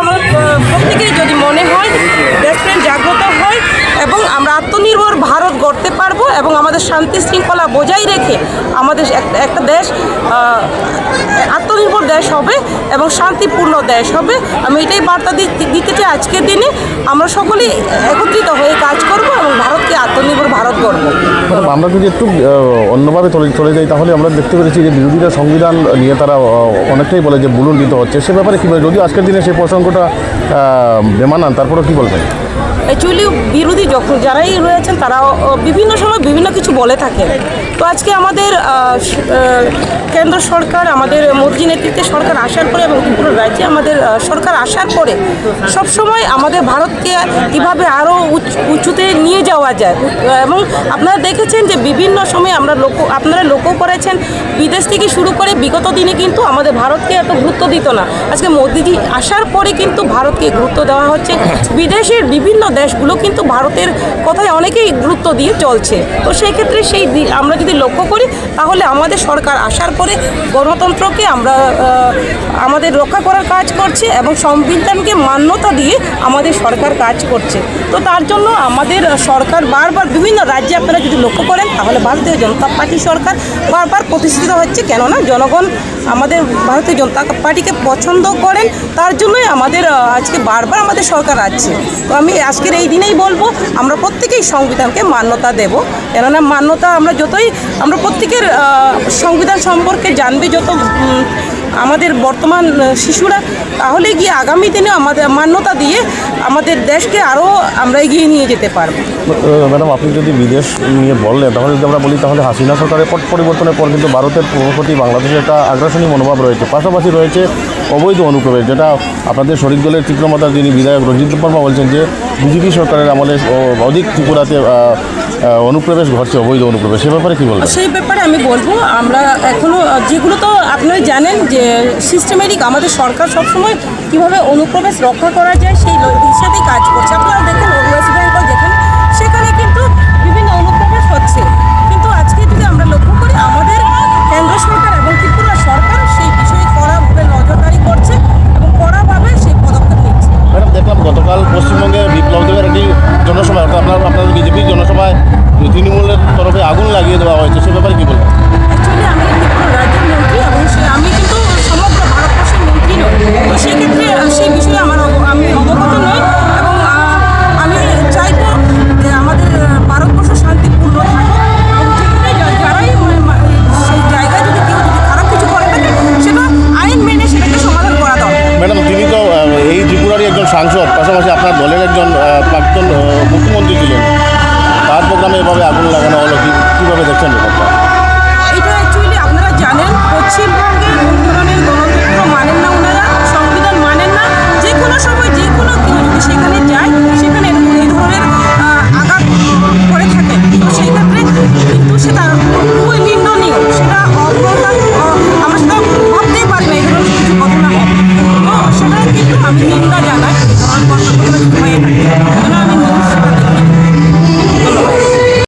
আমার প্রত্যেকেই যদি মনে হয় দেশপ্রেম জাগ্রত হয় এবং আমরা আত্মনির্ভর ভারত গড়তে পারবো এবং আমাদের শান্তি শৃঙ্খলা বজায় রেখে আমাদের একটা দেশ আত্মনির্ভর দেশ হবে এবং শান্তিপূর্ণ দেশ হবে। আমি এটাই বার্তা দিতে চাই। আজকের দিনে আমরা সকলেই একত্রিত হয়ে কাজ করব এবং ভারতকে আত্মনির্ভর ভারত গড়ব। আমরা যদি একটু অন্যভাবে চলে যাই তাহলে আমরা দেখতে পেরেছি যে বিরোধীরা সংবিধান নিয়ে তারা অনেকটাই বলে যে বুলন দিতে হচ্ছে, সে ব্যাপারে কী বলে? যদিও আজকের দিনে সেই প্রসঙ্গটা বেমানান, তারপরেও কী বলবেন? অ্যাকচুয়ালি বিরোধী যখন যারাই রয়েছেন তারা বিভিন্ন সময় বিভিন্ন কিছু বলে থাকেন। তো আজকে আমাদের কেন্দ্র সরকার, আমাদের মোদী নেতৃত্বে সরকার আসার পরে এবং ত্রিপুরা রাজ্যে আমাদের সরকার আসার পরে সবসময় আমাদের ভারতকে কীভাবে আরও উঁচুতে নিয়ে যাওয়া যায় এবং আপনারা দেখেছেন যে বিভিন্ন সময় আপনারা লক্ষ্য করেছেন বিদেশ থেকে শুরু করে বিগত দিনে কিন্তু আমাদের ভারতকে এত গুরুত্ব দিত না। আজকে মোদিজি আসার পরে কিন্তু ভারতকে গুরুত্ব দেওয়া হচ্ছে। বিদেশের বিভিন্ন দেশগুলো কিন্তু ভারতের কথায় অনেকেই গুরুত্ব দিয়ে চলছে। তো সেই ক্ষেত্রে আমরা যদি লক্ষ্য করি তাহলে আমাদের সরকার আসার পরে গণতন্ত্রকে আমাদের রক্ষা করার কাজ করছে এবং সংবিধানকে মান্যতা দিয়ে আমাদের সরকার কাজ করছে। তো তার জন্য আমাদের সরকার বারবার বিভিন্ন রাজ্যে আপনারা যদি লক্ষ্য করেন তাহলে ভারতীয় জনতা পার্টি সরকার বারবার প্রতিষ্ঠিত হচ্ছে। কেননা জনগণ আমাদের ভারতীয় জনতা পার্টিকে পছন্দ করেন, তার জন্যই আমাদের আজকে বারবার আমাদের সরকার আসছে। তো আমি আজকের এই দিনেই বলবো আমরা প্রত্যেকেই সংবিধানকে মান্যতা দেব। কেননা মান্যতা আমরা প্রত্যেকের সংবিধান সম্পর্কে জানবে যত আমাদের বর্তমান শিশুরা, তাহলে গিয়ে আগামী দিনে আমাদের মান্যতা দিয়ে আমাদের দেশকে আরও আমরা এগিয়ে নিয়ে যেতে পারবো। ম্যাডাম, আপনি যদি বিদেশ নিয়ে বললেন তাহলে যদি আমরা বলি তাহলে হাসিনা সরকারের পট পরিবর্তনের পর কিন্তু ভারতের প্রতি বাংলাদেশের একটা আগ্রাসনী মনোভাব রয়েছে, পাশাপাশি রয়েছে অবৈধ অনুপ্রবেশ, যেটা আপনাদের শরিক দলের তীব্রমাতার যিনি বিধায়ক রঞ্জিত বর্মা বলছেন যে বিজেপি সরকারের আমলে অধিক ত্রিপুরাতে অনুপ্রবেশ ঘটছে, অবৈধ অনুপ্রবেশ। সে ব্যাপারে কী বলবেন? সেই ব্যাপারে আমি বলবো আমরা এখনও যেগুলো তো আপনারা জানেন যে সিস্টেমেটিক আমাদের সরকার সবসময় কীভাবে অনুপ্রবেশ রক্ষা করা যায় সেই হিসাবেই কাজ করছে। আপনারা দেখেন ওয়েস্ট বেঙ্গল যেখানে সেখানে কিন্তু বিভিন্ন অনুপ্রবেশ হচ্ছে, কিন্তু আজকে যদি আমরা লক্ষ্য করি আমাদের কেন্দ্র সরকার এবং ত্রিপুরা সরকার সেই বিষয়ে কড়াভাবে নজরদারি করছে এবং কড়াভাবে সেই পদক্ষেপ নিচ্ছে। ম্যাডাম, দেখলাম গতকাল পশ্চিমবঙ্গে বিপ্লব দেবের একটি জনসভায়, অর্থাৎ আপনাদের বিজেপির জনসভায় তৃণমূলের তরফে আগুন লাগিয়ে দেওয়া হয়েছে, সে ব্যাপারে কী বলবেন? অ্যাকচুয়ালি আমি ত্রিপুরা রাজ্যের মন্ত্রী এবং আমি কিন্তু সমগ্র ভারতবর্ষের মন্ত্রী নই। তো সেক্ষেত্রে সেই বিষয়ে আমি অবগত নই এবং আমি চাইব যে আমাদের ভারতবর্ষ শান্তিপূর্ণ থাকুক এবং যারাই সেই জায়গায় যদি কেউ খারাপ কিছু করে থাকে সেটা আইন মেনে সেটাকে সমাধান করা দরকার। ম্যাডাম, তিনি তো এই ত্রিপুরারই একজন সাংসদ, পাশাপাশি আপনার দলের একজন প্রাক্তন মুখ্যমন্ত্রী ছিলেন, তার প্রোগ্রামে এভাবে আগুন লাগানো হলো, কীভাবে দেখছেন ব্যাপারটা?